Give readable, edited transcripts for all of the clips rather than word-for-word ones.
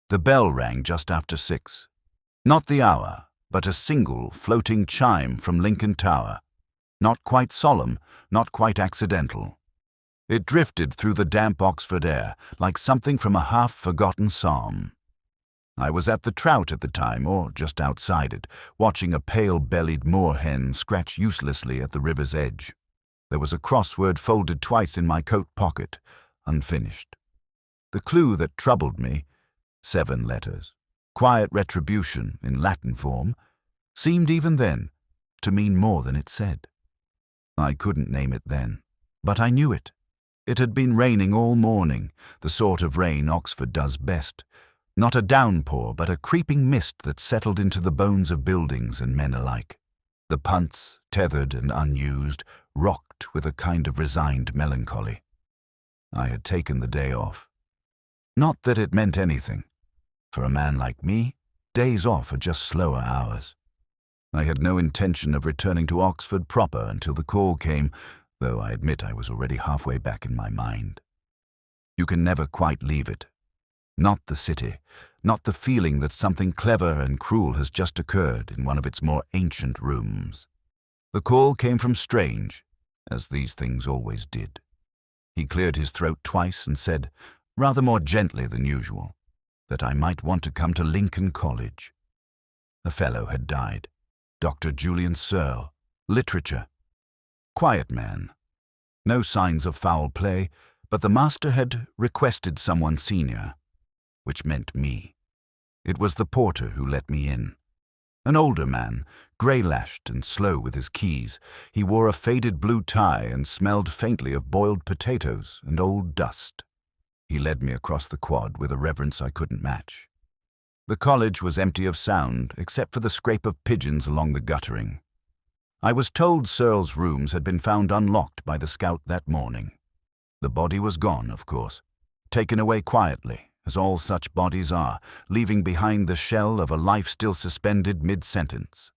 The bell rang just after 6. Not the hour, but a single floating chime from Lincoln Tower. Not quite solemn, not quite accidental. It drifted through the damp Oxford air like something from a half-forgotten psalm. I was at the Trout at the time, or just outside it, watching a pale-bellied moorhen scratch uselessly at the river's edge. There was a crossword folded twice in my coat pocket, unfinished. The clue that troubled me, 7 letters, quiet retribution in Latin form, seemed even then to mean more than it said. I couldn't name it then, but I knew it. It had been raining all morning, the sort of rain Oxford does best. Not a downpour, but a creeping mist that settled into the bones of buildings and men alike. The punts, tethered and unused, rocked with a kind of resigned melancholy. I had taken the day off. Not that it meant anything. For a man like me, days off are just slower hours. I had no intention of returning to Oxford proper until the call came, though I admit I was already halfway back in my mind. You can never quite leave it. Not the city, not the feeling that something clever and cruel has just occurred in one of its more ancient rooms. The call came from Strange, as these things always did. He cleared his throat twice and said, rather more gently than usual, that I might want to come to Lincoln College. A fellow had died, Dr. Julian Searle, literature. Quiet man. No signs of foul play, but the master had requested someone senior, which meant me. It was the porter who let me in. An older man, grey-lashed and slow with his keys. He wore a faded blue tie and smelled faintly of boiled potatoes and old dust. He led me across the quad with a reverence I couldn't match. The college was empty of sound, except for the scrape of pigeons along the guttering. I was told Searle's rooms had been found unlocked by the scout that morning. The body was gone, of course, taken away quietly, as all such bodies are, leaving behind the shell of a life still suspended mid-sentence.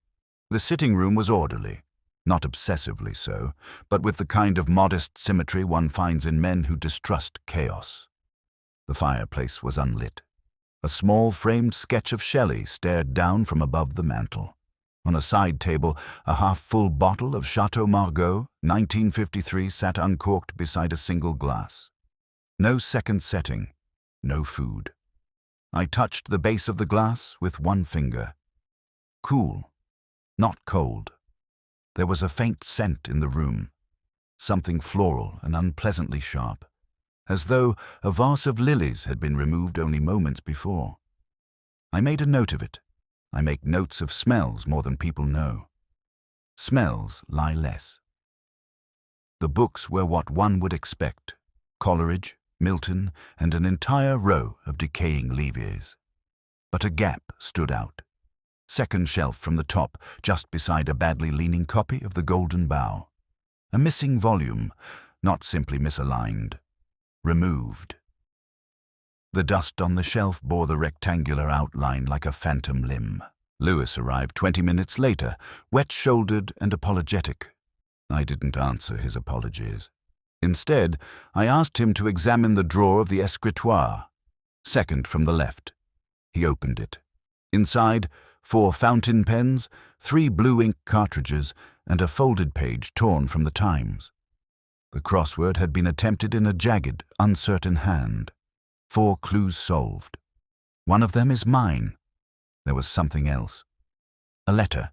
The sitting room was orderly, not obsessively so, but with the kind of modest symmetry one finds in men who distrust chaos. The fireplace was unlit. A small framed sketch of Shelley stared down from above the mantel. On a side table, a half-full bottle of Chateau Margaux, 1953, sat uncorked beside a single glass. No second setting, no food. I touched the base of the glass with one finger. Cool, not cold. There was a faint scent in the room, something floral and unpleasantly sharp, as though a vase of lilies had been removed only moments before. I made a note of it. I make notes of smells more than people know. Smells lie less. The books were what one would expect: Coleridge, Milton, and an entire row of decaying levees. But a gap stood out. Second shelf from the top, just beside a badly leaning copy of The Golden Bough. A missing volume, not simply misaligned. Removed. The dust on the shelf bore the rectangular outline like a phantom limb. Lewis arrived 20 minutes later, wet-shouldered and apologetic. I didn't answer his apologies. Instead, I asked him to examine the drawer of the escritoire, second from the left. He opened it. Inside, 4 fountain pens, 3 blue ink cartridges, and a folded page torn from the Times. The crossword had been attempted in a jagged, uncertain hand. 4 clues solved. One of them is mine. There was something else. A letter,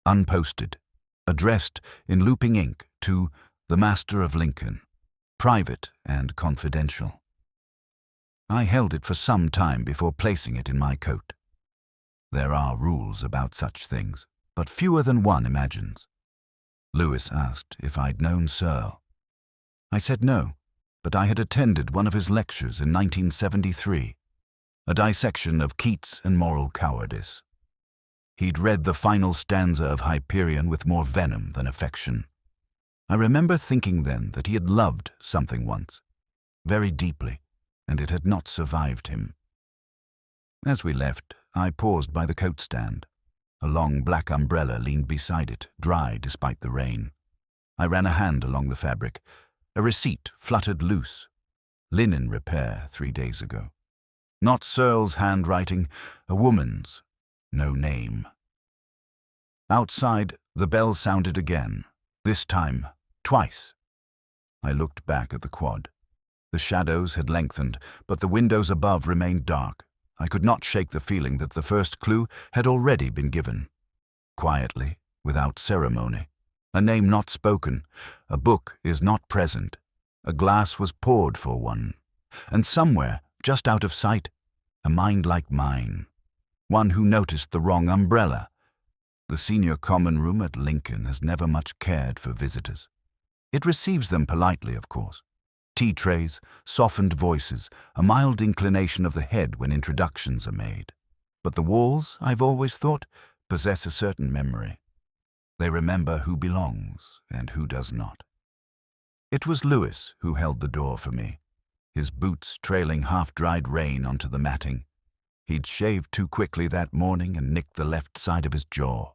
unposted, addressed in looping ink to the Master of Lincoln, private and confidential. I held it for some time before placing it in my coat. There are rules about such things, but fewer than one imagines. Lewis asked if I'd known Searle. I said no, but I had attended one of his lectures in 1973, a dissection of Keats and moral cowardice. He'd read the final stanza of Hyperion with more venom than affection. I remember thinking then that he had loved something once, very deeply, and it had not survived him. As we left, I paused by the coat stand. A long black umbrella leaned beside it, dry despite the rain. I ran a hand along the fabric. A receipt fluttered loose. Linen repair 3 days ago. Not Searle's handwriting, a woman's. No name. Outside, the bell sounded again, this time twice. I looked back at the quad. The shadows had lengthened, but the windows above remained dark. I could not shake the feeling that the first clue had already been given. Quietly, without ceremony. A name not spoken. A book is not present. A glass was poured for one. And somewhere, just out of sight, a mind like mine. One who noticed the wrong umbrella. The senior common room at Lincoln has never much cared for visitors. It receives them politely, of course. Tea trays, softened voices, a mild inclination of the head when introductions are made. But the walls, I've always thought, possess a certain memory. They remember who belongs and who does not. It was Lewis who held the door for me, his boots trailing half-dried rain onto the matting. He'd shaved too quickly that morning and nicked the left side of his jaw.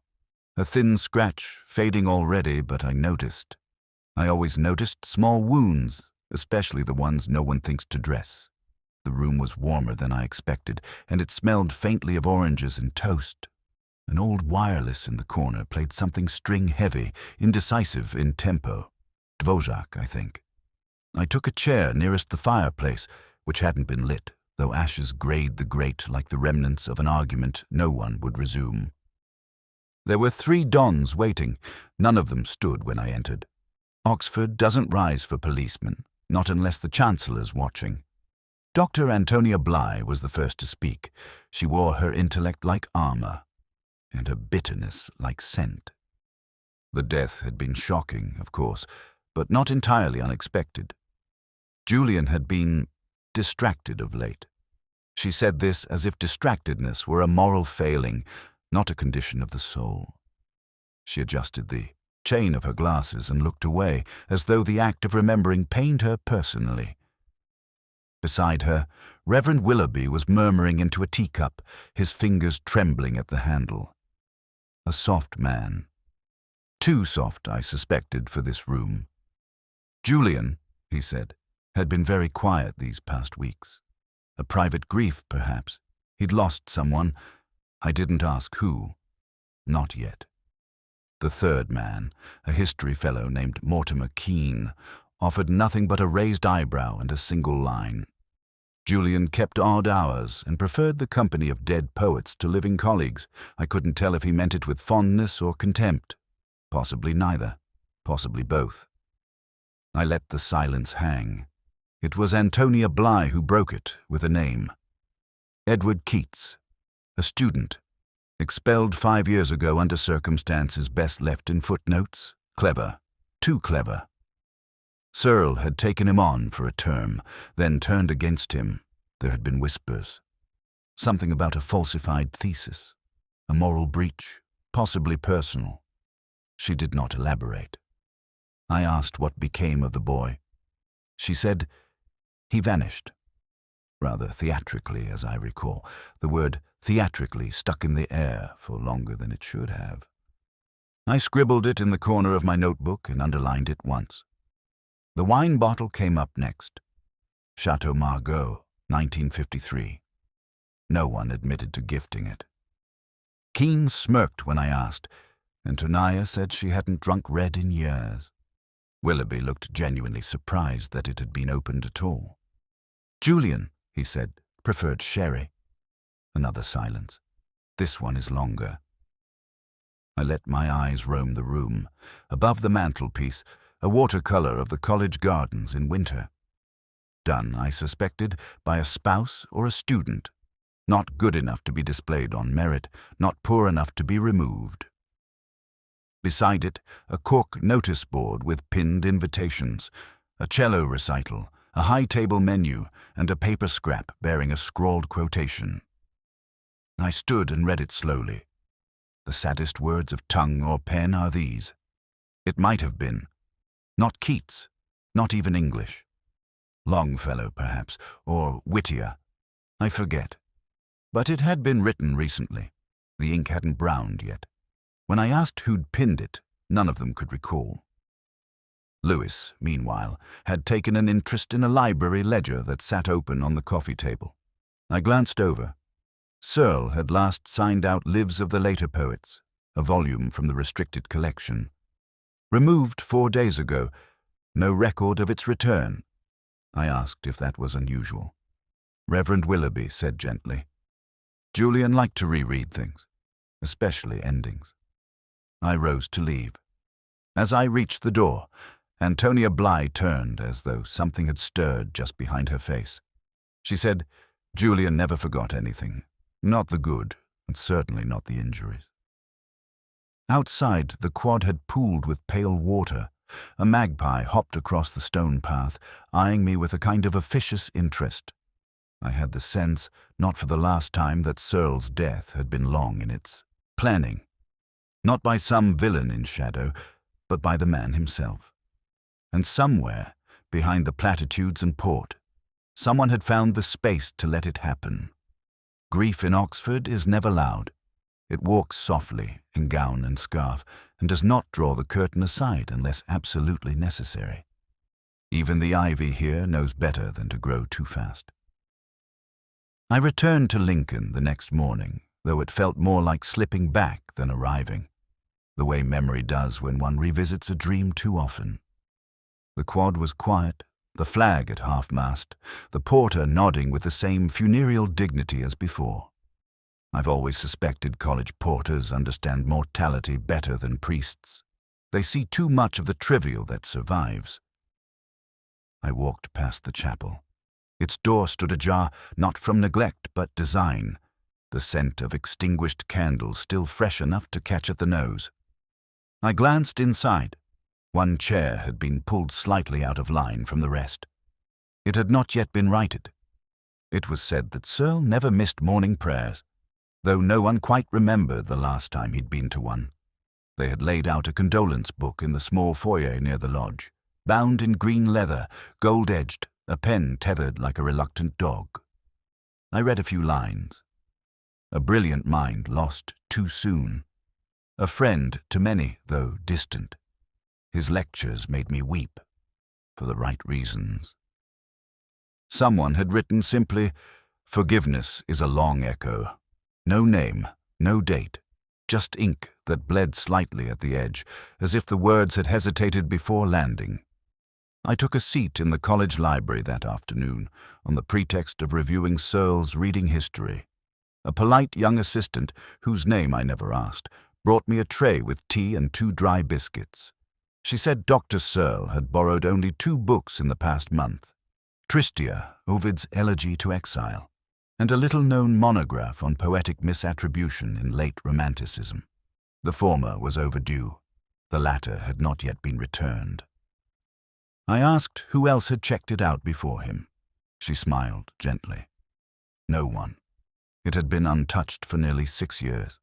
A thin scratch, fading already, but I noticed. I always noticed small wounds, especially the ones no one thinks to dress. The room was warmer than I expected, and it smelled faintly of oranges and toast. An old wireless in the corner played something string-heavy, indecisive in tempo. Dvořák, I think. I took a chair nearest the fireplace, which hadn't been lit, though ashes grayed the grate like the remnants of an argument no one would resume. There were 3 dons waiting. None of them stood when I entered. Oxford doesn't rise for policemen, not unless the Chancellor's watching. Dr. Antonia Bligh was the first to speak. She wore her intellect like armor, and her bitterness like scent. The death had been shocking, of course, but not entirely unexpected. Julian had been distracted of late. She said this as if distractedness were a moral failing, not a condition of the soul. She adjusted the chain of her glasses and looked away, as though the act of remembering pained her personally. Beside her, Reverend Willoughby was murmuring into a teacup, his fingers trembling at the handle. A soft man. Too soft, I suspected, for this room. Julian, he said, had been very quiet these past weeks. A private grief, perhaps. He'd lost someone. I didn't ask who. Not yet. The third man, a history fellow named Mortimer Keene, offered nothing but a raised eyebrow and a single line. Julian kept odd hours and preferred the company of dead poets to living colleagues. I couldn't tell if he meant it with fondness or contempt. Possibly neither. Possibly both. I let the silence hang. It was Antonia Bligh who broke it with a name. Edward Keats. A student. Expelled 5 years ago under circumstances best left in footnotes. Clever. Too clever. Searle had taken him on for a term, then turned against him. There had been whispers. Something about a falsified thesis. A moral breach, possibly personal. She did not elaborate. I asked what became of the boy. She said, he vanished. Rather theatrically, as I recall. The word theatrically stuck in the air for longer than it should have. I scribbled it in the corner of my notebook and underlined it once. The wine bottle came up next. Chateau Margaux, 1953. No one admitted to gifting it. Keene smirked when I asked, and Tonia said she hadn't drunk red in years. Willoughby looked genuinely surprised that it had been opened at all. Julian, he said, preferred sherry. Another silence. This one is longer. I let my eyes roam the room. Above the mantelpiece, a watercolor of the college gardens in winter. Done, I suspected, by a spouse or a student. Not good enough to be displayed on merit, not poor enough to be removed. Beside it, a cork notice board with pinned invitations, a cello recital, a high-table menu, and a paper scrap bearing a scrawled quotation. I stood and read it slowly. The saddest words of tongue or pen are these. It might have been. Not Keats, not even English. Longfellow, perhaps, or Whittier. I forget. But it had been written recently. The ink hadn't browned yet. When I asked who'd pinned it, none of them could recall. Lewis, meanwhile, had taken an interest in a library ledger that sat open on the coffee table. I glanced over. Searle had last signed out Lives of the Later Poets, a volume from the restricted collection. Removed 4 days ago, no record of its return. I asked if that was unusual. Reverend Willoughby said gently, Julian liked to reread things, especially endings. I rose to leave. As I reached the door, Antonia Bligh turned as though something had stirred just behind her face. She said, Julian never forgot anything, not the good, and certainly not the injuries. Outside, the quad had pooled with pale water. A magpie hopped across the stone path, eyeing me with a kind of officious interest. I had the sense, not for the last time, that Searle's death had been long in its planning. Not by some villain in shadow, but by the man himself. And somewhere, behind the platitudes and port, someone had found the space to let it happen. Grief in Oxford is never loud. It walks softly, in gown and scarf, and does not draw the curtain aside unless absolutely necessary. Even the ivy here knows better than to grow too fast. I returned to Lincoln the next morning, though it felt more like slipping back than arriving, the way memory does when one revisits a dream too often. The quad was quiet, the flag at half-mast, the porter nodding with the same funereal dignity as before. I've always suspected college porters understand mortality better than priests. They see too much of the trivial that survives. I walked past the chapel. Its door stood ajar, not from neglect but design, the scent of extinguished candles still fresh enough to catch at the nose. I glanced inside. One chair had been pulled slightly out of line from the rest. It had not yet been righted. It was said that Searle never missed morning prayers, though no one quite remembered the last time he'd been to one. They had laid out a condolence book in the small foyer near the lodge, bound in green leather, gold-edged, a pen tethered like a reluctant dog. I read a few lines. A brilliant mind lost too soon. A friend to many, though distant. His lectures made me weep, for the right reasons. Someone had written simply, Forgiveness is a long echo. No name, no date, just ink that bled slightly at the edge, as if the words had hesitated before landing. I took a seat in the college library that afternoon, on the pretext of reviewing Searle's reading history. A polite young assistant, whose name I never asked, brought me a tray with tea and 2 dry biscuits. She said Dr. Searle had borrowed only 2 books in the past month, Tristia, Ovid's Elegy to Exile, and a little-known monograph on poetic misattribution in late Romanticism. The former was overdue. The latter had not yet been returned. I asked who else had checked it out before him. She smiled gently. No one. It had been untouched for nearly 6 years.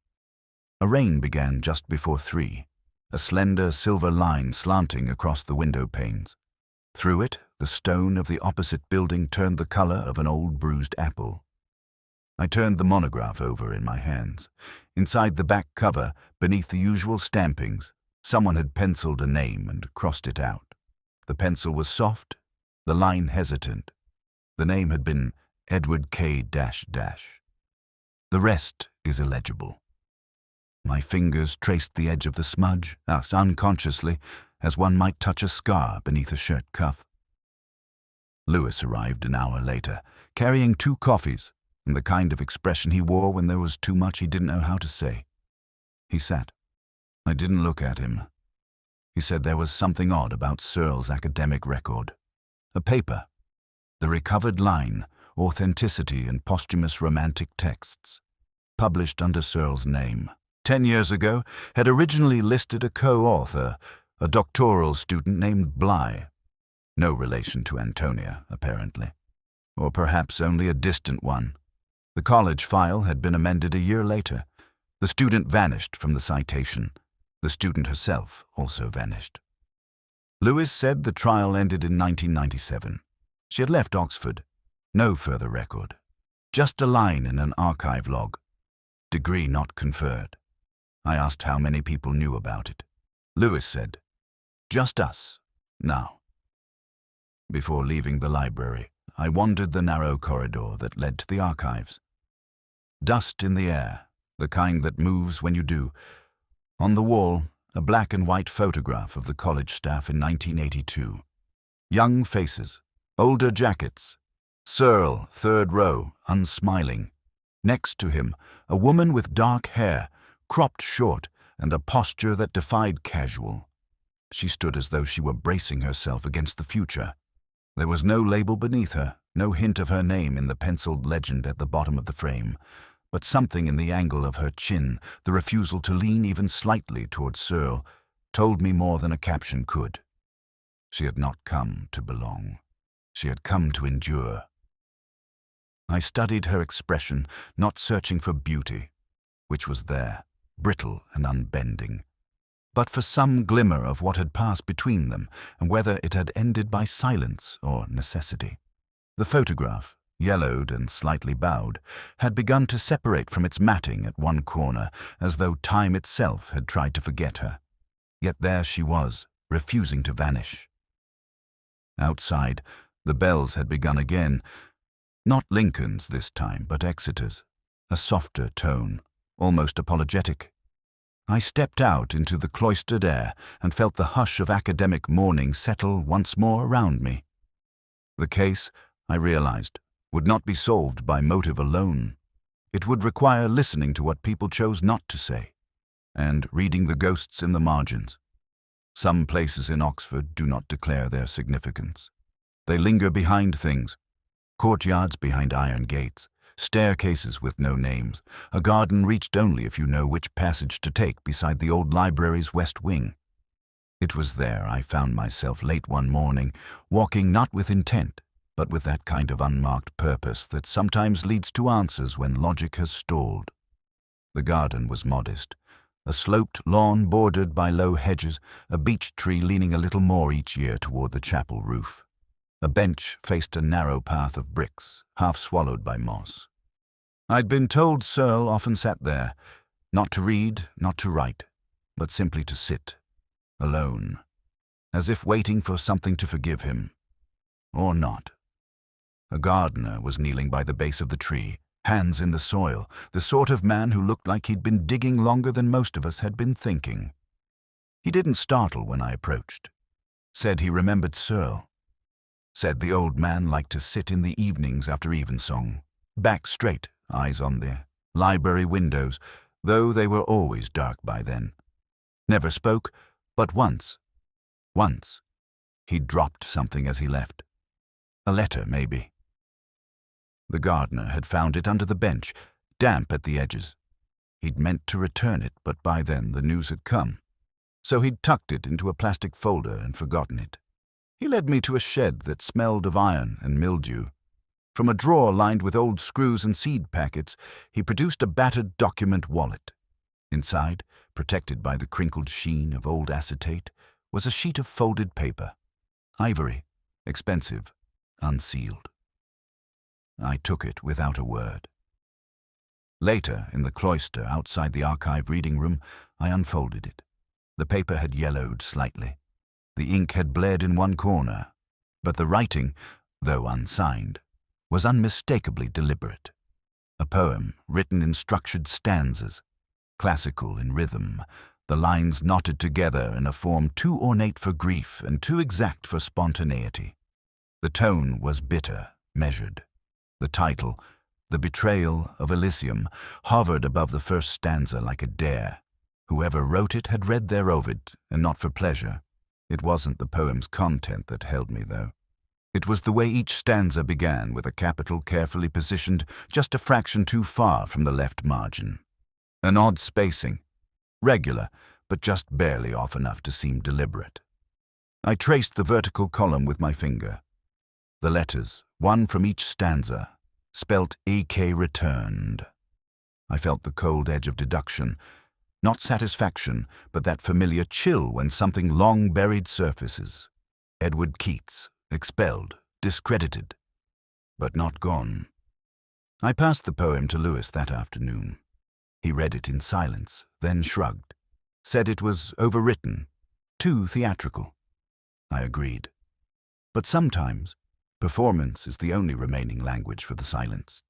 A rain began just before 3, a slender silver line slanting across the window panes. Through it, the stone of the opposite building turned the color of an old bruised apple. I turned the monograph over in my hands. Inside the back cover, beneath the usual stampings, someone had penciled a name and crossed it out. The pencil was soft, the line hesitant. The name had been Edward K. The rest is illegible. My fingers traced the edge of the smudge, as unconsciously as one might touch a scar beneath a shirt cuff. Lewis arrived an hour later, carrying 2 coffees, and the kind of expression he wore when there was too much he didn't know how to say. He sat. I didn't look at him. He said there was something odd about Searle's academic record. A paper. The recovered line, Authenticity in Posthumous Romantic Texts, published under Searle's name. 10 years ago, had originally listed a co-author, a doctoral student named Bligh. No relation to Antonia, apparently. Or perhaps only a distant one. The college file had been amended a year later. The student vanished from the citation. The student herself also vanished. Lewis said the trial ended in 1997. She had left Oxford. No further record. Just a line in an archive log. Degree not conferred. I asked how many people knew about it. Lewis said, just us, now. Before leaving the library, I wandered the narrow corridor that led to the archives. Dust in the air, the kind that moves when you do. On the wall, a black and white photograph of the college staff in 1982. Young faces, older jackets. Searle, third row, unsmiling. Next to him, a woman with dark hair, cropped short, and a posture that defied casual. She stood as though she were bracing herself against the future. There was no label beneath her, no hint of her name in the penciled legend at the bottom of the frame, but something in the angle of her chin, the refusal to lean even slightly towards Searle, told me more than a caption could. She had not come to belong. She had come to endure. I studied her expression, not searching for beauty, which was there, brittle and unbending, but for some glimmer of what had passed between them, and whether it had ended by silence or necessity. The photograph, yellowed and slightly bowed, had begun to separate from its matting at one corner, as though time itself had tried to forget her. Yet there she was, refusing to vanish. Outside, the bells had begun again, not Lincoln's this time, but Exeter's, a softer tone, almost apologetic. I stepped out into the cloistered air and felt the hush of academic morning settle once more around me. The case, I realized, would not be solved by motive alone. It would require listening to what people chose not to say, and reading the ghosts in the margins. Some places in Oxford do not declare their significance. They linger behind things, courtyards behind iron gates, staircases with no names, a garden reached only if you know which passage to take beside the old library's west wing. It was there I found myself late one morning, walking not with intent, but with that kind of unmarked purpose that sometimes leads to answers when logic has stalled. The garden was modest, a sloped lawn bordered by low hedges, a beech tree leaning a little more each year toward the chapel roof. A bench faced a narrow path of bricks, half swallowed by moss. I'd been told Searle often sat there, not to read, not to write, but simply to sit, alone, as if waiting for something to forgive him, or not. A gardener was kneeling by the base of the tree, hands in the soil, the sort of man who looked like he'd been digging longer than most of us had been thinking. He didn't startle when I approached. Said he remembered Searle. Said the old man liked to sit in the evenings after evensong, back straight, eyes on the library windows, though they were always dark by then. Never spoke, but once, he dropped something as he left. A letter, maybe. The gardener had found it under the bench, damp at the edges. He'd meant to return it, but by then the news had come. So he'd tucked it into a plastic folder and forgotten it. He led me to a shed that smelled of iron and mildew. From a drawer lined with old screws and seed packets, he produced a battered document wallet. Inside, protected by the crinkled sheen of old acetate, was a sheet of folded paper. Ivory, expensive, unsealed. I took it without a word. Later, in the cloister outside the archive reading room, I unfolded it. The paper had yellowed slightly. The ink had bled in one corner, but the writing, though unsigned, was unmistakably deliberate. A poem written in structured stanzas, classical in rhythm, the lines knotted together in a form too ornate for grief and too exact for spontaneity. The tone was bitter, measured. The title, The Betrayal of Elysium, hovered above the first stanza like a dare. Whoever wrote it had read their Ovid, and not for pleasure. It wasn't the poem's content that held me, though. It was the way each stanza began, with a capital carefully positioned just a fraction too far from the left margin. An odd spacing, regular, but just barely off enough to seem deliberate. I traced the vertical column with my finger. The letters, one from each stanza, spelt AK returned. I felt the cold edge of deduction, not satisfaction, but that familiar chill when something long buried surfaces. Edward Keats, expelled, discredited, but not gone. I passed the poem to Lewis that afternoon. He read it in silence, then shrugged, said it was overwritten, too theatrical. I agreed. But sometimes, Performance is the only remaining language for the silenced.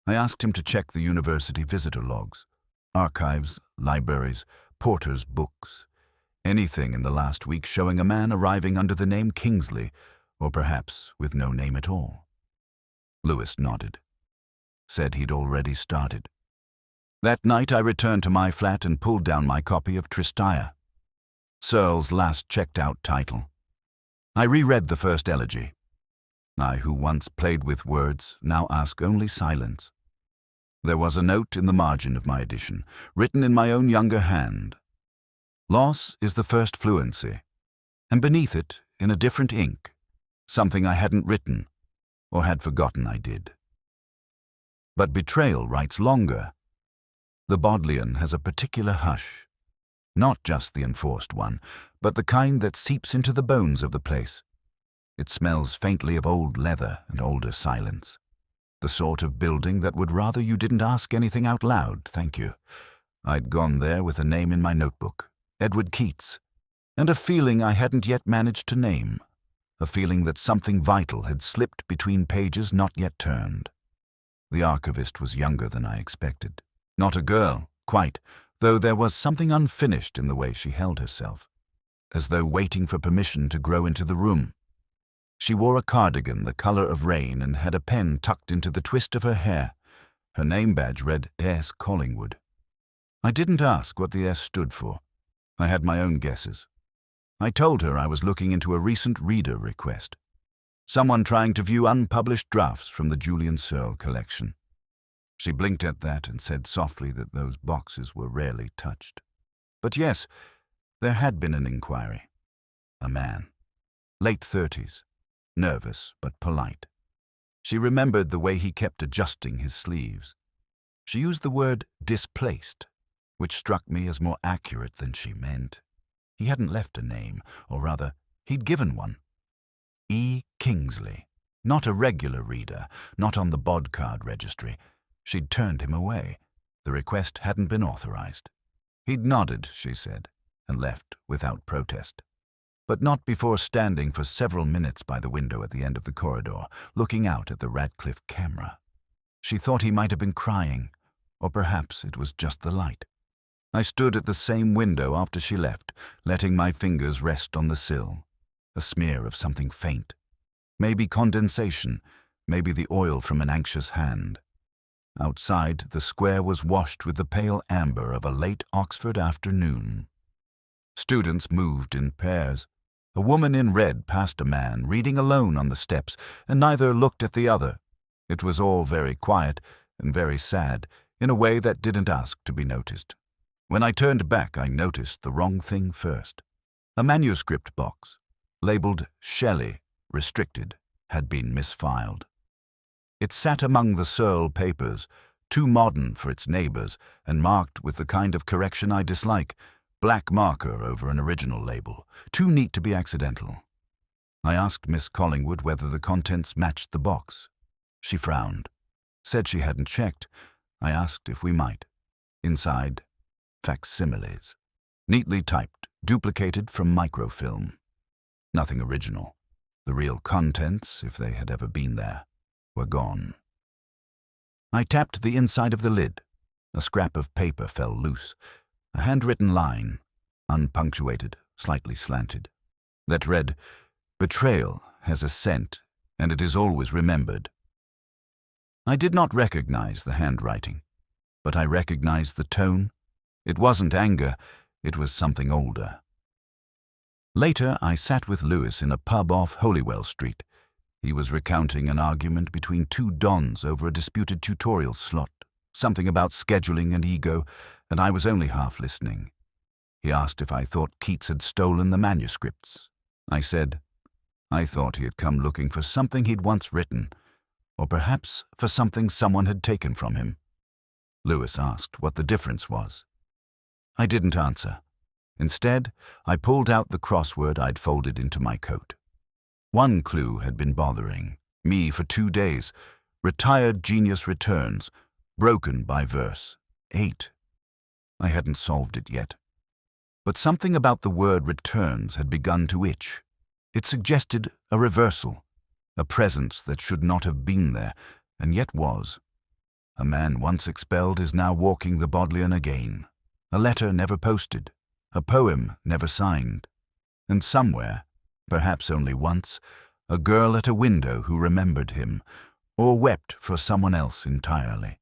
I asked him to check the university visitor logs, archives, libraries, porters' books, anything in the last week showing a man arriving under the name Kingsley, or perhaps with no name at all. Lewis nodded, said he'd already started. That night I returned to my flat and pulled down my copy of Tristaya, Searle's last checked-out title. I reread the first elegy. I, who once played with words, now ask only silence. There was a note in the margin of my edition, written in my own younger hand. Loss is the first fluency, and beneath it, in a different ink, something I hadn't written, or had forgotten I did. But betrayal writes longer. The Bodleian has a particular hush, not just the enforced one, but the kind that seeps into the bones of the place. It smells faintly of old leather and older silence. The sort of building that would rather you didn't ask anything out loud, thank you. I'd gone there with a name in my notebook, Edward Keats, and a feeling I hadn't yet managed to name, a feeling that something vital had slipped between pages not yet turned. The archivist was younger than I expected. Not a girl, quite, though there was something unfinished in the way she held herself, as though waiting for permission to grow into the room. She wore a cardigan the color of rain and had a pen tucked into the twist of her hair. Her name badge read S. Collingwood. I didn't ask what the S stood for. I had my own guesses. I told her I was looking into a recent reader request. Someone trying to view unpublished drafts from the Julian Searle collection. She blinked at that and said softly that those boxes were rarely touched. But yes, there had been an inquiry. A man, late 30s, nervous but polite. She remembered the way he kept adjusting his sleeves. She used the word displaced, which struck me as more accurate than she meant. He hadn't left a name, or rather, he'd given one. E. Kingsley, not a regular reader, not on the bod card registry. She'd turned him away. The request hadn't been authorized. He'd nodded, she said, and left without protest. But not before standing for several minutes by the window at the end of the corridor, looking out at the Radcliffe camera. She thought he might have been crying, or perhaps it was just the light. I stood at the same window after she left, letting my fingers rest on the sill. A smear of something faint. Maybe condensation, maybe the oil from an anxious hand. Outside, the square was washed with the pale amber of a late Oxford afternoon. Students moved in pairs. A woman in red passed a man, reading alone on the steps, and neither looked at the other. It was all very quiet and very sad, in a way that didn't ask to be noticed. When I turned back, I noticed the wrong thing first. A manuscript box, labeled Shelley, restricted, had been misfiled. It sat among the Searle papers, too modern for its neighbors, and marked with the kind of correction I dislike, black marker over an original label, too neat to be accidental. I asked Miss Collingwood whether the contents matched the box. She frowned, said she hadn't checked. I asked if we might. Inside, facsimiles, neatly typed, duplicated from microfilm. Nothing original. The real contents, if they had ever been there, were gone. I tapped the inside of the lid. A scrap of paper fell loose. A handwritten line, unpunctuated, slightly slanted, that read, "Betrayal has a scent, and it is always remembered." I did not recognize the handwriting, but I recognized the tone. It wasn't anger, it was something older. Later, I sat with Lewis in a pub off Holywell Street. He was recounting an argument between two dons over a disputed tutorial slot, something about scheduling and ego, and I was only half listening. He asked if I thought Keats had stolen the manuscripts. I said, I thought he had come looking for something he'd once written, or perhaps for something someone had taken from him. Lewis asked what the difference was. I didn't answer. Instead, I pulled out the crossword I'd folded into my coat. One clue had been bothering me for 2 days. Retired genius returns, broken by verse 8. I hadn't solved it yet. But something about the word returns had begun to itch. It suggested a reversal, a presence that should not have been there, and yet was. A man once expelled is now walking the Bodleian again, a letter never posted, a poem never signed, and somewhere, perhaps only once, a girl at a window who remembered him, or wept for someone else entirely.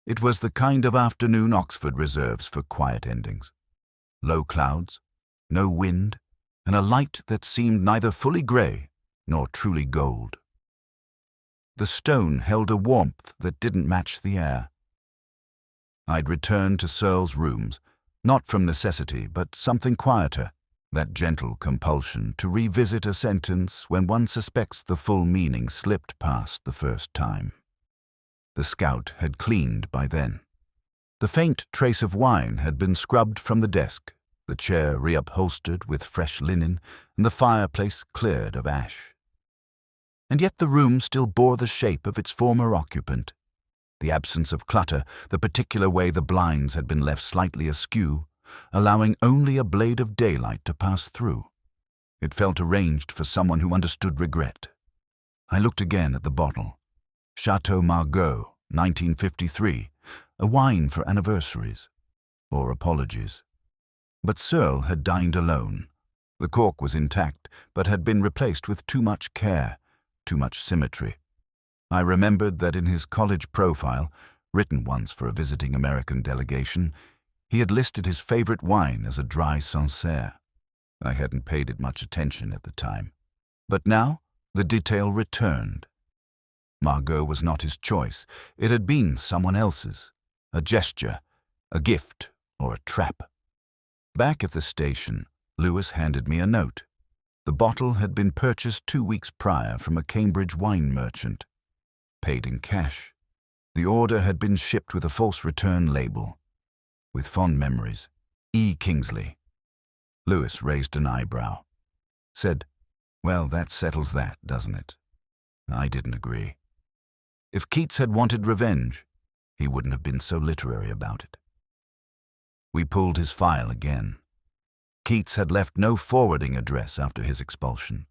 It was the kind of afternoon Oxford reserves for quiet endings. Low clouds, no wind, and a light that seemed neither fully grey nor truly gold. The stone held a warmth that didn't match the air. I'd returned to Searle's rooms, not from necessity, but something quieter, that gentle compulsion to revisit a sentence when one suspects the full meaning slipped past the first time. The scout had cleaned by then. The faint trace of wine had been scrubbed from the desk, the chair reupholstered with fresh linen, and the fireplace cleared of ash. And yet the room still bore the shape of its former occupant. The absence of clutter, the particular way the blinds had been left slightly askew, allowing only a blade of daylight to pass through. It felt arranged for someone who understood regret. I looked again at the bottle. Chateau Margaux, 1953, a wine for anniversaries, or apologies. But Searle had dined alone. The cork was intact, but had been replaced with too much care, too much symmetry. I remembered that in his college profile, written once for a visiting American delegation, he had listed his favorite wine as a dry Sancerre. I hadn't paid it much attention at the time. But now the detail returned. Margaux was not his choice. It had been someone else's. A gesture, a gift, or a trap. Back at the station, Lewis handed me a note. The bottle had been purchased 2 weeks prior from a Cambridge wine merchant. Paid in cash. The order had been shipped with a false return label. With fond memories, E. Kingsley. Lewis raised an eyebrow. Said, "Well, that settles that, doesn't it?" I didn't agree. If Keats had wanted revenge, he wouldn't have been so literary about it. We pulled his file again. Keats had left no forwarding address after his expulsion,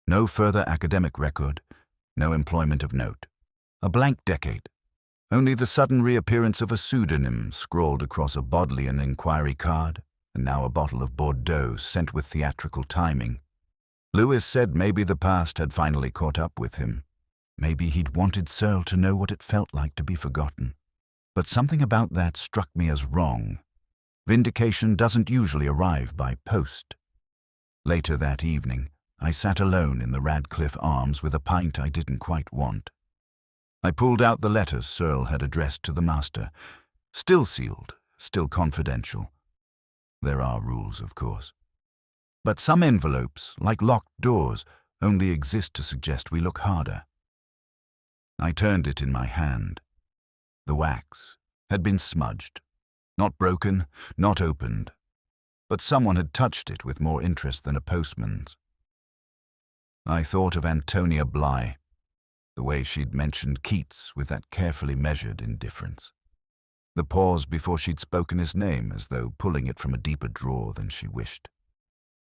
no further academic record, no employment of note. A blank decade. Only the sudden reappearance of a pseudonym scrawled across a Bodleian inquiry card, and now a bottle of Bordeaux sent with theatrical timing. Lewis said maybe the past had finally caught up with him. Maybe he'd wanted Searle to know what it felt like to be forgotten. But something about that struck me as wrong. Vindication doesn't usually arrive by post. Later that evening, I sat alone in the Radcliffe Arms with a pint I didn't quite want. I pulled out the letters Searle had addressed to the master, still sealed, still confidential. There are rules, of course. But some envelopes, like locked doors, only exist to suggest we look harder. I turned it in my hand. The wax had been smudged. Not broken, not opened. But someone had touched it with more interest than a postman's. I thought of Antonia Bligh, the way she'd mentioned Keats with that carefully measured indifference. The pause before she'd spoken his name as though pulling it from a deeper drawer than she wished.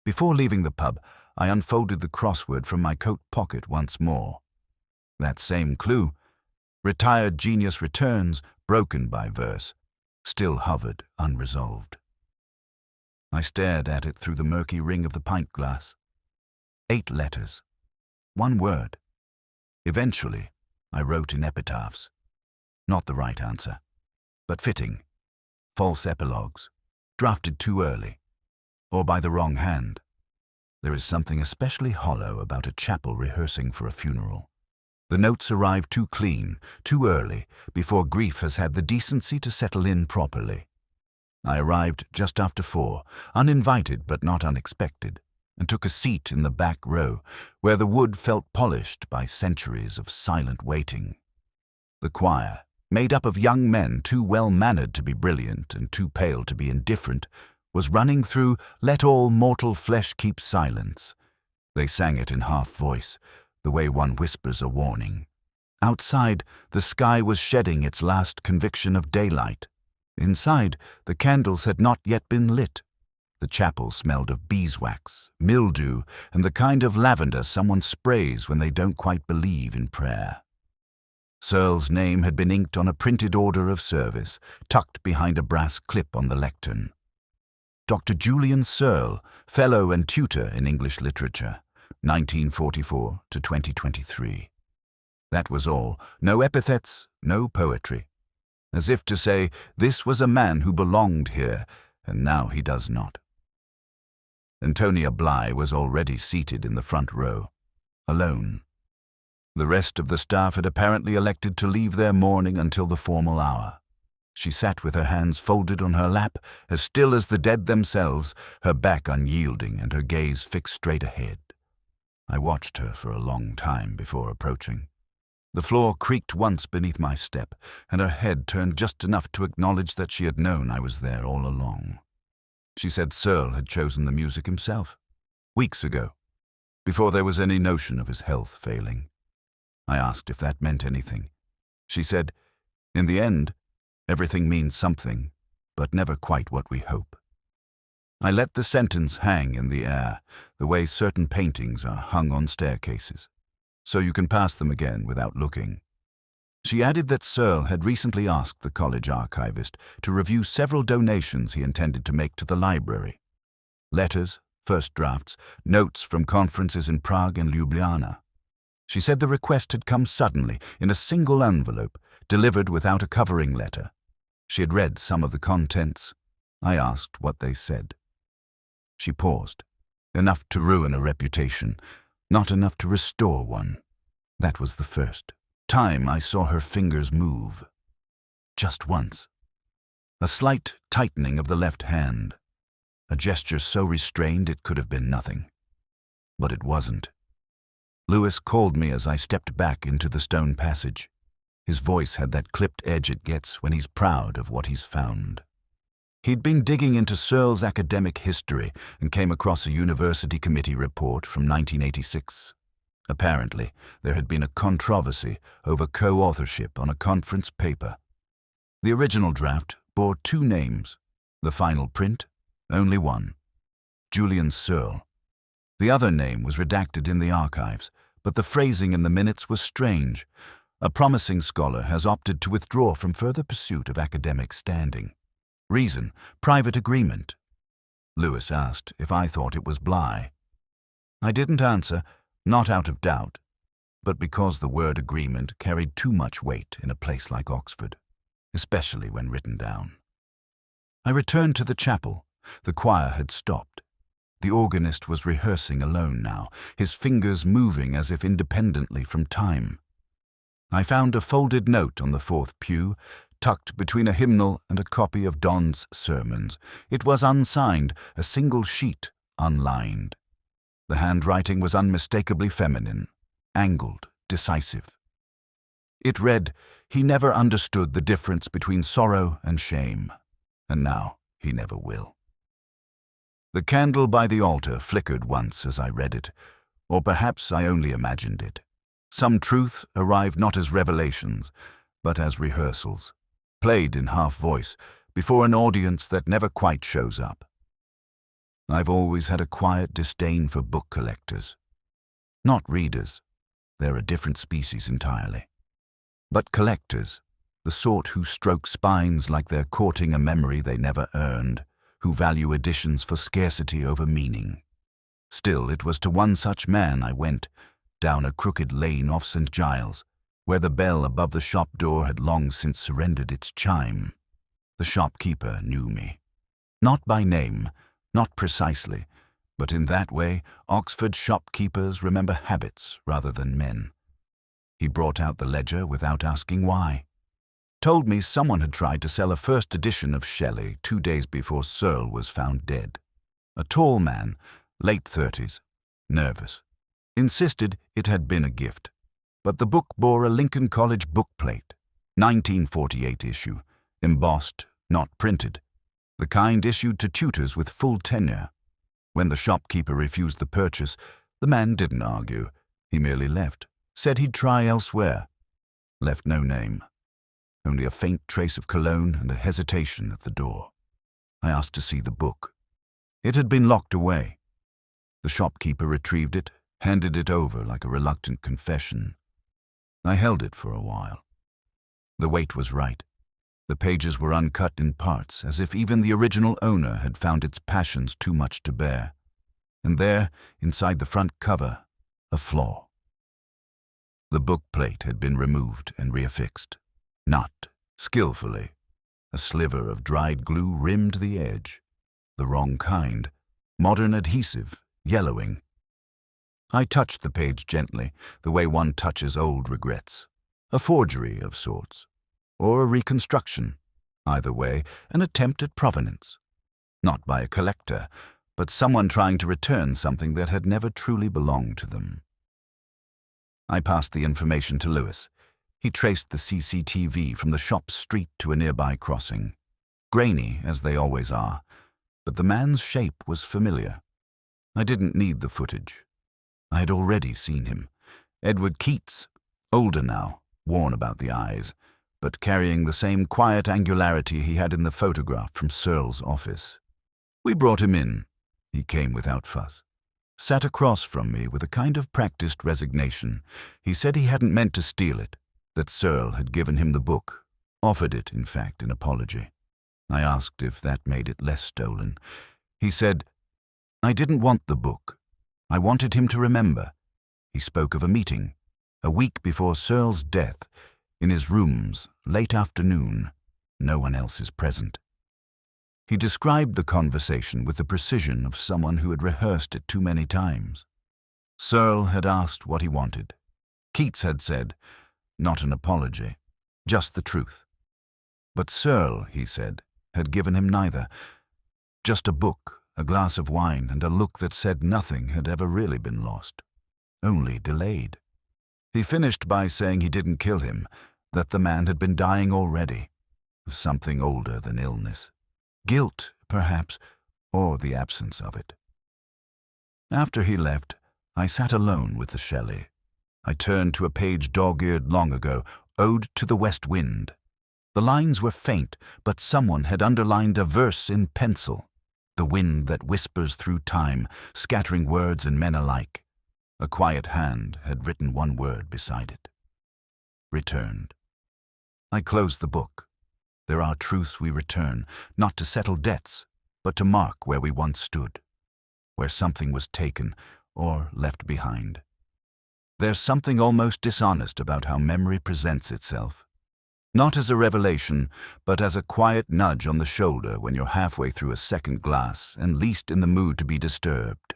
Before leaving the pub, I unfolded the crossword from my coat pocket once more. That same clue, retired genius returns, broken by verse, still hovered unresolved. I stared at it through the murky ring of the pint glass. 8 letters. 1 word. Eventually, I wrote in epitaphs. Not the right answer, but fitting. False epilogues, drafted too early, or by the wrong hand. There is something especially hollow about a chapel rehearsing for a funeral. The notes arrive too clean, too early, before grief has had the decency to settle in properly. I arrived just after 4, uninvited but not unexpected, and took a seat in the back row, where the wood felt polished by centuries of silent waiting. The choir, made up of young men too well-mannered to be brilliant and too pale to be indifferent, was running through "Let all mortal flesh keep silence." They sang it in half-voice, the way one whispers a warning. Outside, the sky was shedding its last conviction of daylight. Inside, the candles had not yet been lit. The The chapel smelled of beeswax, mildew, and the kind of lavender someone sprays when they don't quite believe in prayer. Searle's name had been inked on a printed order of service, tucked behind a brass clip on the lectern. Dr. Julian Searle, Fellow and Tutor in English Literature, 1944 to 2023. That was all. No epithets, no poetry. As if to say, this was a man who belonged here, and now he does not. Antonia Bligh was already seated in the front row, alone. The rest of the staff had apparently elected to leave their mourning until the formal hour. She sat with her hands folded on her lap, as still as the dead themselves, her back unyielding and her gaze fixed straight ahead. I watched her for a long time before approaching. The floor creaked once beneath my step, and her head turned just enough to acknowledge that she had known I was there all along. She said Searle had chosen the music himself, weeks ago, before there was any notion of his health failing. I asked if that meant anything. She said, in the end, everything means something, but never quite what we hope. I let the sentence hang in the air, the way certain paintings are hung on staircases, so you can pass them again without looking. She added that Searle had recently asked the college archivist to review several donations he intended to make to the library. Letters, first drafts, notes from conferences in Prague and Ljubljana. She said the request had come suddenly, in a single envelope, delivered without a covering letter. She had read some of the contents. I asked what they said. She paused. Enough to ruin a reputation, not enough to restore one. That was the first time I saw her fingers move. Just once. A slight tightening of the left hand. A gesture so restrained it could have been nothing. But it wasn't. Lewis called me as I stepped back into the stone passage. His voice had that clipped edge it gets when he's proud of what he's found. He'd been digging into Searle's academic history and came across a university committee report from 1986. Apparently, there had been a controversy over co-authorship on a conference paper. The original draft bore 2 names. The final print, only one. Julian Searle. The other name was redacted in the archives, but the phrasing in the minutes was strange. A promising scholar has opted to withdraw from further pursuit of academic standing. Reason, private agreement. Lewis asked if I thought it was Bligh. I didn't answer, not out of doubt, but because the word agreement carried too much weight in a place like Oxford, especially when written down. I returned to the chapel. The choir had stopped. The organist was rehearsing alone now, his fingers moving as if independently from time. I found a folded note on the 4th pew, tucked between a hymnal and a copy of Don's sermons. It was unsigned, a single sheet, unlined. The handwriting was unmistakably feminine, angled, decisive. It read, he never understood the difference between sorrow and shame, and now he never will. The candle by the altar flickered once as I read it, or perhaps I only imagined it. Some truths arrive not as revelations, but as rehearsals, played in half-voice, before an audience that never quite shows up. I've always had a quiet disdain for book collectors. Not readers, they're a different species entirely. But collectors, the sort who stroke spines like they're courting a memory they never earned, who value editions for scarcity over meaning. Still, it was to one such man I went, down a crooked lane off St. Giles, where the bell above the shop door had long since surrendered its chime. The shopkeeper knew me. Not by name, not precisely, but in that way Oxford shopkeepers remember habits rather than men. He brought out the ledger without asking why. Told me someone had tried to sell a first edition of Shelley 2 days before Searle was found dead. A tall man, late 30s, nervous. Insisted it had been a gift. But the book bore a Lincoln College book plate, 1948 issue, embossed, not printed. The kind issued to tutors with full tenure. When the shopkeeper refused the purchase, the man didn't argue. He merely left, said he'd try elsewhere. Left no name. Only a faint trace of cologne and a hesitation at the door. I asked to see the book. It had been locked away. The shopkeeper retrieved it, handed it over like a reluctant confession. I held it for a while. The weight was right. The pages were uncut in parts, as if even the original owner had found its passions too much to bear. And there, inside the front cover, a flaw. The book plate had been removed and reaffixed. Not skillfully. A sliver of dried glue rimmed the edge. The wrong kind. Modern adhesive, yellowing. I touched the page gently, the way one touches old regrets. A forgery of sorts. Or a reconstruction. Either way, an attempt at provenance. Not by a collector, but someone trying to return something that had never truly belonged to them. I passed the information to Lewis. He traced the CCTV from the shop's street to a nearby crossing. Grainy, as they always are, but the man's shape was familiar. I didn't need the footage. I had already seen him. Edward Keats, older now, worn about the eyes, but carrying the same quiet angularity he had in the photograph from Searle's office. We brought him in. He came without fuss. Sat across from me with a kind of practiced resignation. He said he hadn't meant to steal it, that Searle had given him the book, offered it, in fact, in apology. I asked if that made it less stolen. He said, "I didn't want the book. I wanted him to remember." He spoke of a meeting, a week before Searle's death, in his rooms, late afternoon. No one else is present. He described the conversation with the precision of someone who had rehearsed it too many times. Searle had asked what he wanted. Keats had said, not an apology, just the truth. But Searle, he said, had given him neither. Just a book, a glass of wine, and a look that said nothing had ever really been lost, only delayed. He finished by saying he didn't kill him, that the man had been dying already, of something older than illness. Guilt, perhaps, or the absence of it. After he left, I sat alone with the Shelley. I turned to a page dog-eared long ago, Ode to the West Wind. The lines were faint, but someone had underlined a verse in pencil. The wind that whispers through time, scattering words and men alike. A quiet hand had written one word beside it. Returned. I closed the book. There are truths we return, not to settle debts, but to mark where we once stood, where something was taken or left behind. There's something almost dishonest about how memory presents itself. Not as a revelation, but as a quiet nudge on the shoulder when you're halfway through a second glass and least in the mood to be disturbed.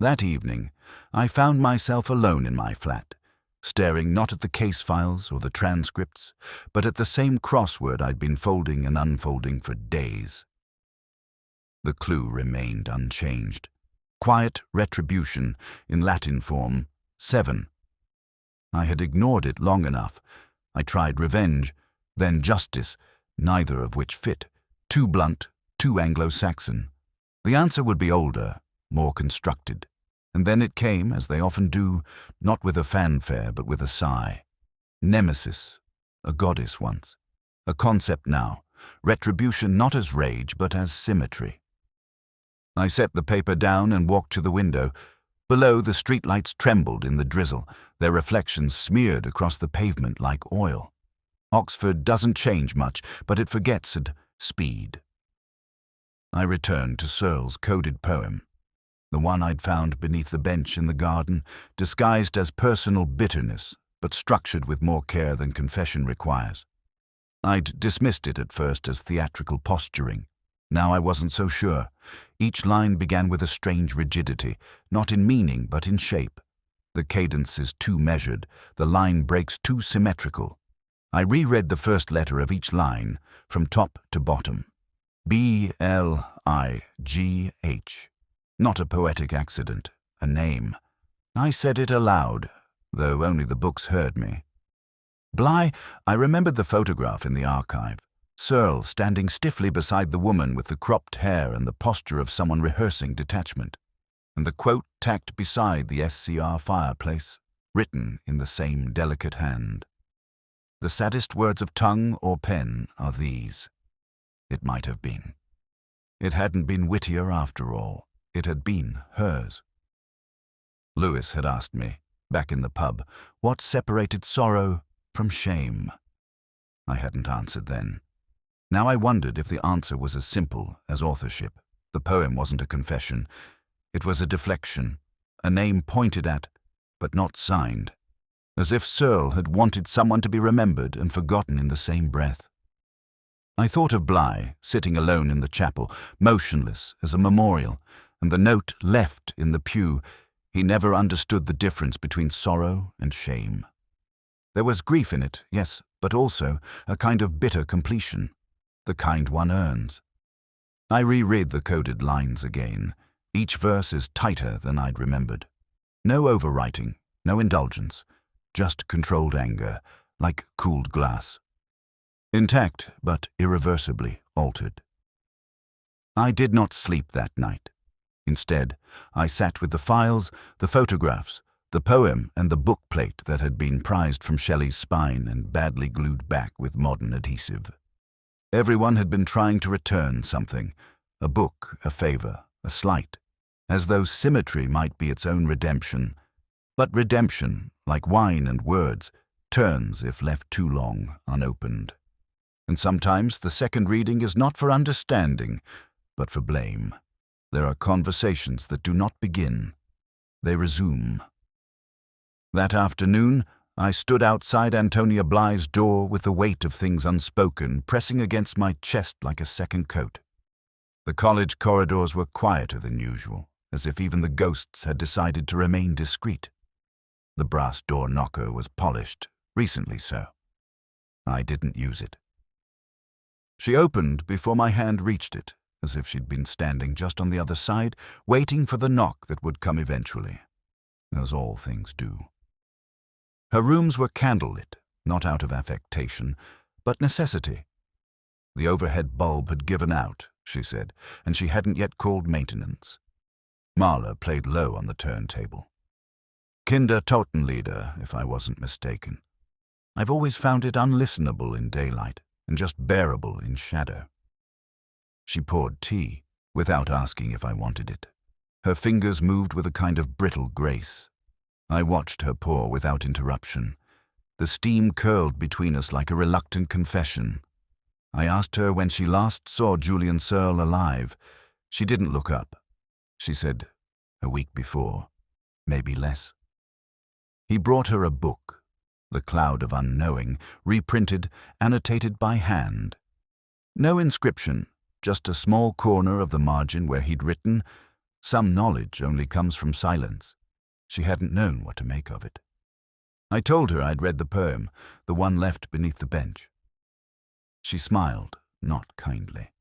That evening, I found myself alone in my flat, staring not at the case files or the transcripts, but at the same crossword I'd been folding and unfolding for days. The clue remained unchanged. Quiet retribution, in Latin form, 7. I had ignored it long enough. I tried revenge, then justice, neither of which fit. Too blunt, too Anglo-Saxon. The answer would be older, more constructed. And then it came, as they often do, not with a fanfare, but with a sigh. Nemesis, a goddess once. A concept now. Retribution not as rage, but as symmetry. I set the paper down and walked to the window. Below, the streetlights trembled in the drizzle, their reflections smeared across the pavement like oil. Oxford doesn't change much, but it forgets at speed. I returned to Searle's coded poem. The one I'd found beneath the bench in the garden, disguised as personal bitterness, but structured with more care than confession requires. I'd dismissed it at first as theatrical posturing. Now I wasn't so sure. Each line began with a strange rigidity, not in meaning but in shape. The cadence is too measured, the line breaks too symmetrical. I reread the first letter of each line, from top to bottom. B-L-I-G-H. Not a poetic accident, a name. I said it aloud, though only the books heard me. Bly, I remembered the photograph in the archive. Searle standing stiffly beside the woman with the cropped hair and the posture of someone rehearsing detachment, and the quote tacked beside the SCR fireplace, written in the same delicate hand. The saddest words of tongue or pen are these. It might have been. It hadn't been wittier after all. It had been hers. Lewis had asked me, back in the pub, what separated sorrow from shame. I hadn't answered then. Now I wondered if the answer was as simple as authorship. The poem wasn't a confession. It was a deflection, a name pointed at, but not signed, as if Searle had wanted someone to be remembered and forgotten in the same breath. I thought of Bligh, sitting alone in the chapel, motionless as a memorial, and the note left in the pew. He never understood the difference between sorrow and shame. There was grief in it, yes, but also a kind of bitter completion, the kind one earns. I reread the coded lines again. Each verse is tighter than I'd remembered. No overwriting, no indulgence, just controlled anger, like cooled glass. Intact, but irreversibly altered. I did not sleep that night. Instead, I sat with the files, the photographs, the poem and the book plate that had been prized from Shelley's spine and badly glued back with modern adhesive. Everyone had been trying to return something, a book, a favor, a slight, as though symmetry might be its own redemption. But redemption, like wine and words, turns if left too long unopened. And sometimes the second reading is not for understanding, but for blame. There are conversations that do not begin. They resume. That afternoon, I stood outside Antonia Bligh's door with the weight of things unspoken pressing against my chest like a second coat. The college corridors were quieter than usual, as if even the ghosts had decided to remain discreet. The brass door knocker was polished, recently so. I didn't use it. She opened before my hand reached it, as if she'd been standing just on the other side, waiting for the knock that would come eventually, as all things do. Her rooms were candlelit, not out of affectation, but necessity. The overhead bulb had given out, she said, and she hadn't yet called maintenance. Mahler played low on the turntable. Kinder Totenlieder, if I wasn't mistaken. I've always found it unlistenable in daylight, and just bearable in shadow. She poured tea, without asking if I wanted it. Her fingers moved with a kind of brittle grace. I watched her pour without interruption. The steam curled between us like a reluctant confession. I asked her when she last saw Julian Searle alive. She didn't look up. She said, a week before, maybe less. He brought her a book, The Cloud of Unknowing, reprinted, annotated by hand. No inscription, just a small corner of the margin where he'd written, "Some knowledge only comes from silence." She hadn't known what to make of it. I told her I'd read the poem, the one left beneath the bench. She smiled, not kindly.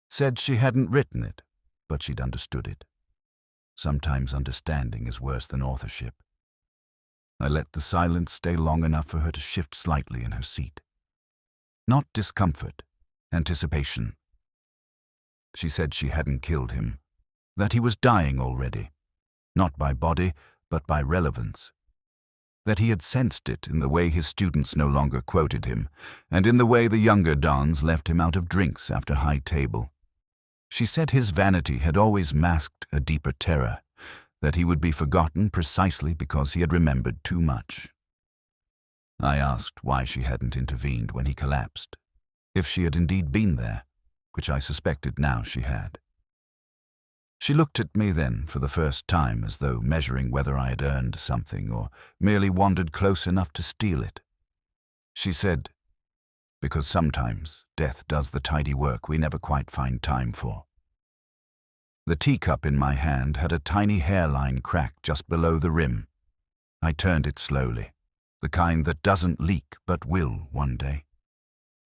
Said she hadn't written it, but she'd understood it. Sometimes understanding is worse than authorship. I let the silence stay long enough for her to shift slightly in her seat. Not discomfort, anticipation. She said she hadn't killed him, that he was dying already, not by body, but by relevance. That he had sensed it in the way his students no longer quoted him, and in the way the younger dons left him out of drinks after high table. She said his vanity had always masked a deeper terror, that he would be forgotten precisely because he had remembered too much. I asked why she hadn't intervened when he collapsed, if she had indeed been there, which I suspected now she had. She looked at me then for the first time as though measuring whether I had earned something or merely wandered close enough to steal it. She said, because sometimes death does the tidy work we never quite find time for. The teacup in my hand had a tiny hairline crack just below the rim. I turned it slowly, the kind that doesn't leak but will one day.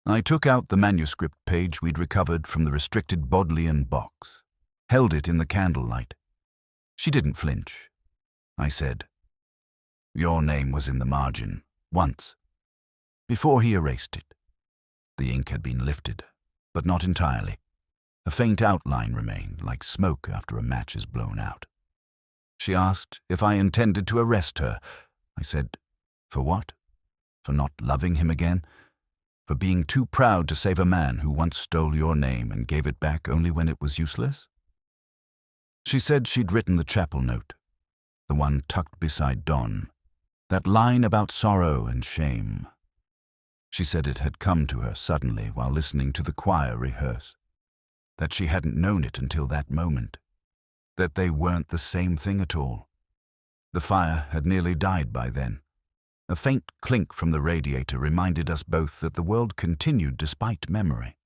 I took out the manuscript page we'd recovered from the restricted Bodleian box, held it in the candlelight. She didn't flinch. I said, "Your name was in the margin, once." Before he erased it. The ink had been lifted, but not entirely. A faint outline remained, like smoke after a match is blown out. She asked if I intended to arrest her. I said, for what? For not loving him again? for being too proud to save a man who once stole your name and gave it back only when it was useless? She said she'd written the chapel note, the one tucked beside Don, that line about sorrow and shame. She said it had come to her suddenly while listening to the choir rehearse, that she hadn't known it until that moment, that they weren't the same thing at all. The fire had nearly died by then. A faint clink from the radiator reminded us both that the world continued despite memory.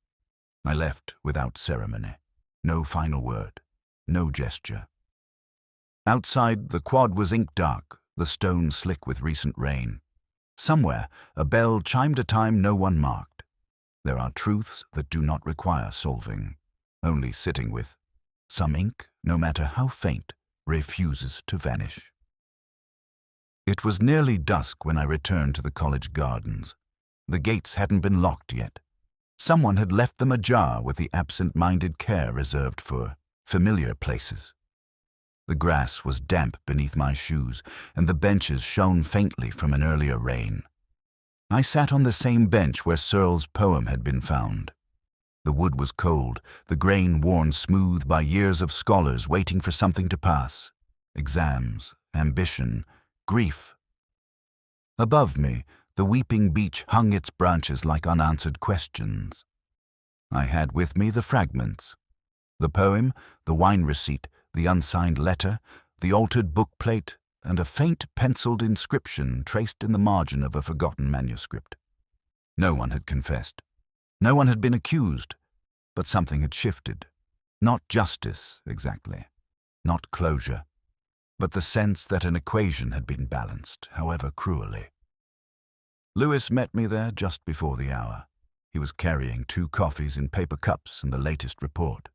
I left without ceremony, no final word, no gesture. Outside, the quad was ink dark, the stone slick with recent rain. Somewhere, a bell chimed a time no one marked. There are truths that do not require solving, only sitting with. Some ink, no matter how faint, refuses to vanish. It was nearly dusk when I returned to the college gardens. The gates hadn't been locked yet. Someone had left them ajar with the absent-minded care reserved for familiar places. The grass was damp beneath my shoes, and the benches shone faintly from an earlier rain. I sat on the same bench where Searle's poem had been found. The wood was cold, the grain worn smooth by years of scholars waiting for something to pass. Exams, ambition, grief. Above me, the weeping beech hung its branches like unanswered questions. I had with me the fragments. The poem, the wine receipt, the unsigned letter, the altered bookplate, and a faint penciled inscription traced in the margin of a forgotten manuscript. No one had confessed. No one had been accused, but something had shifted. Not justice, exactly. Not closure, but the sense that an equation had been balanced, however cruelly. Lewis met me there just before the hour. He was carrying 2 coffees in paper cups and the latest report.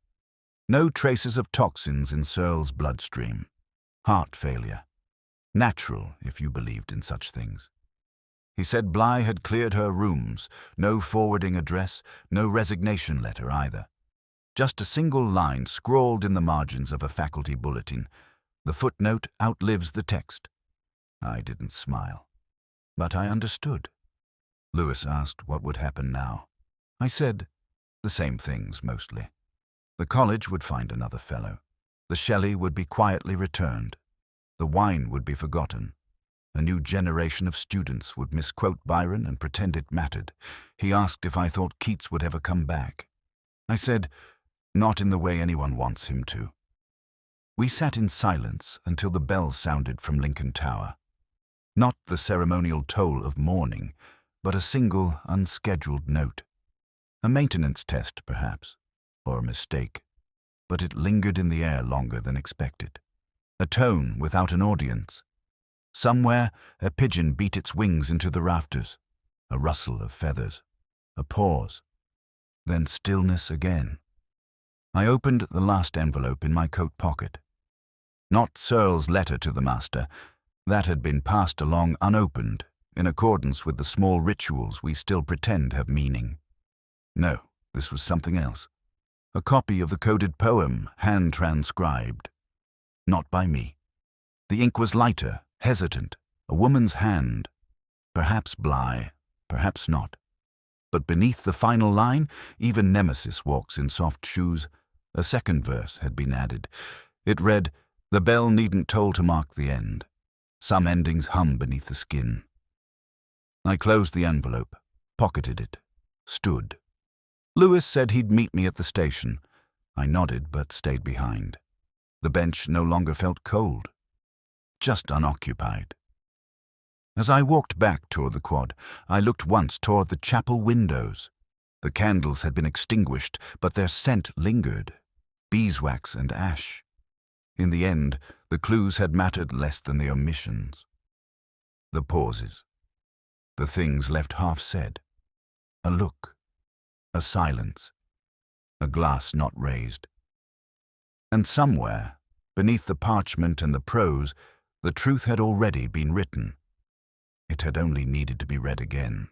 No traces of toxins in Searle's bloodstream. Heart failure. Natural, if you believed in such things. He said Bly had cleared her rooms, no forwarding address, no resignation letter either. Just a single line scrawled in the margins of a faculty bulletin. The footnote outlives the text. I didn't smile, but I understood. Lewis asked what would happen now. I said the same things, mostly. The college would find another fellow. The Shelley would be quietly returned. The wine would be forgotten. A new generation of students would misquote Byron and pretend it mattered. He asked if I thought Keats would ever come back. I said, not in the way anyone wants him to. We sat in silence until the bell sounded from Lincoln Tower. Not the ceremonial toll of mourning, but a single, unscheduled note. A maintenance test, perhaps, or a mistake, but it lingered in the air longer than expected. A tone without an audience. Somewhere, a pigeon beat its wings into the rafters. A rustle of feathers. A pause. Then stillness again. I opened the last envelope in my coat pocket. Not Searle's letter to the master. That had been passed along unopened, in accordance with the small rituals we still pretend have meaning. No, this was something else. A copy of the coded poem, hand-transcribed. Not by me. The ink was lighter, hesitant, a woman's hand. Perhaps Bly, perhaps not. But beneath the final line, even Nemesis walks in soft shoes. A second verse had been added. It read, "The bell needn't toll to mark the end. Some endings hum beneath the skin." I closed the envelope, pocketed it, stood. Lewis said he'd meet me at the station. I nodded but stayed behind. The bench no longer felt cold, just unoccupied. As I walked back toward the quad, I looked once toward the chapel windows. The candles had been extinguished, but their scent lingered, beeswax and ash. In the end, the clues had mattered less than the omissions. The pauses. The things left half said. A look. A silence. A glass not raised. And somewhere, beneath the parchment and the prose, the truth had already been written. It had only needed to be read again.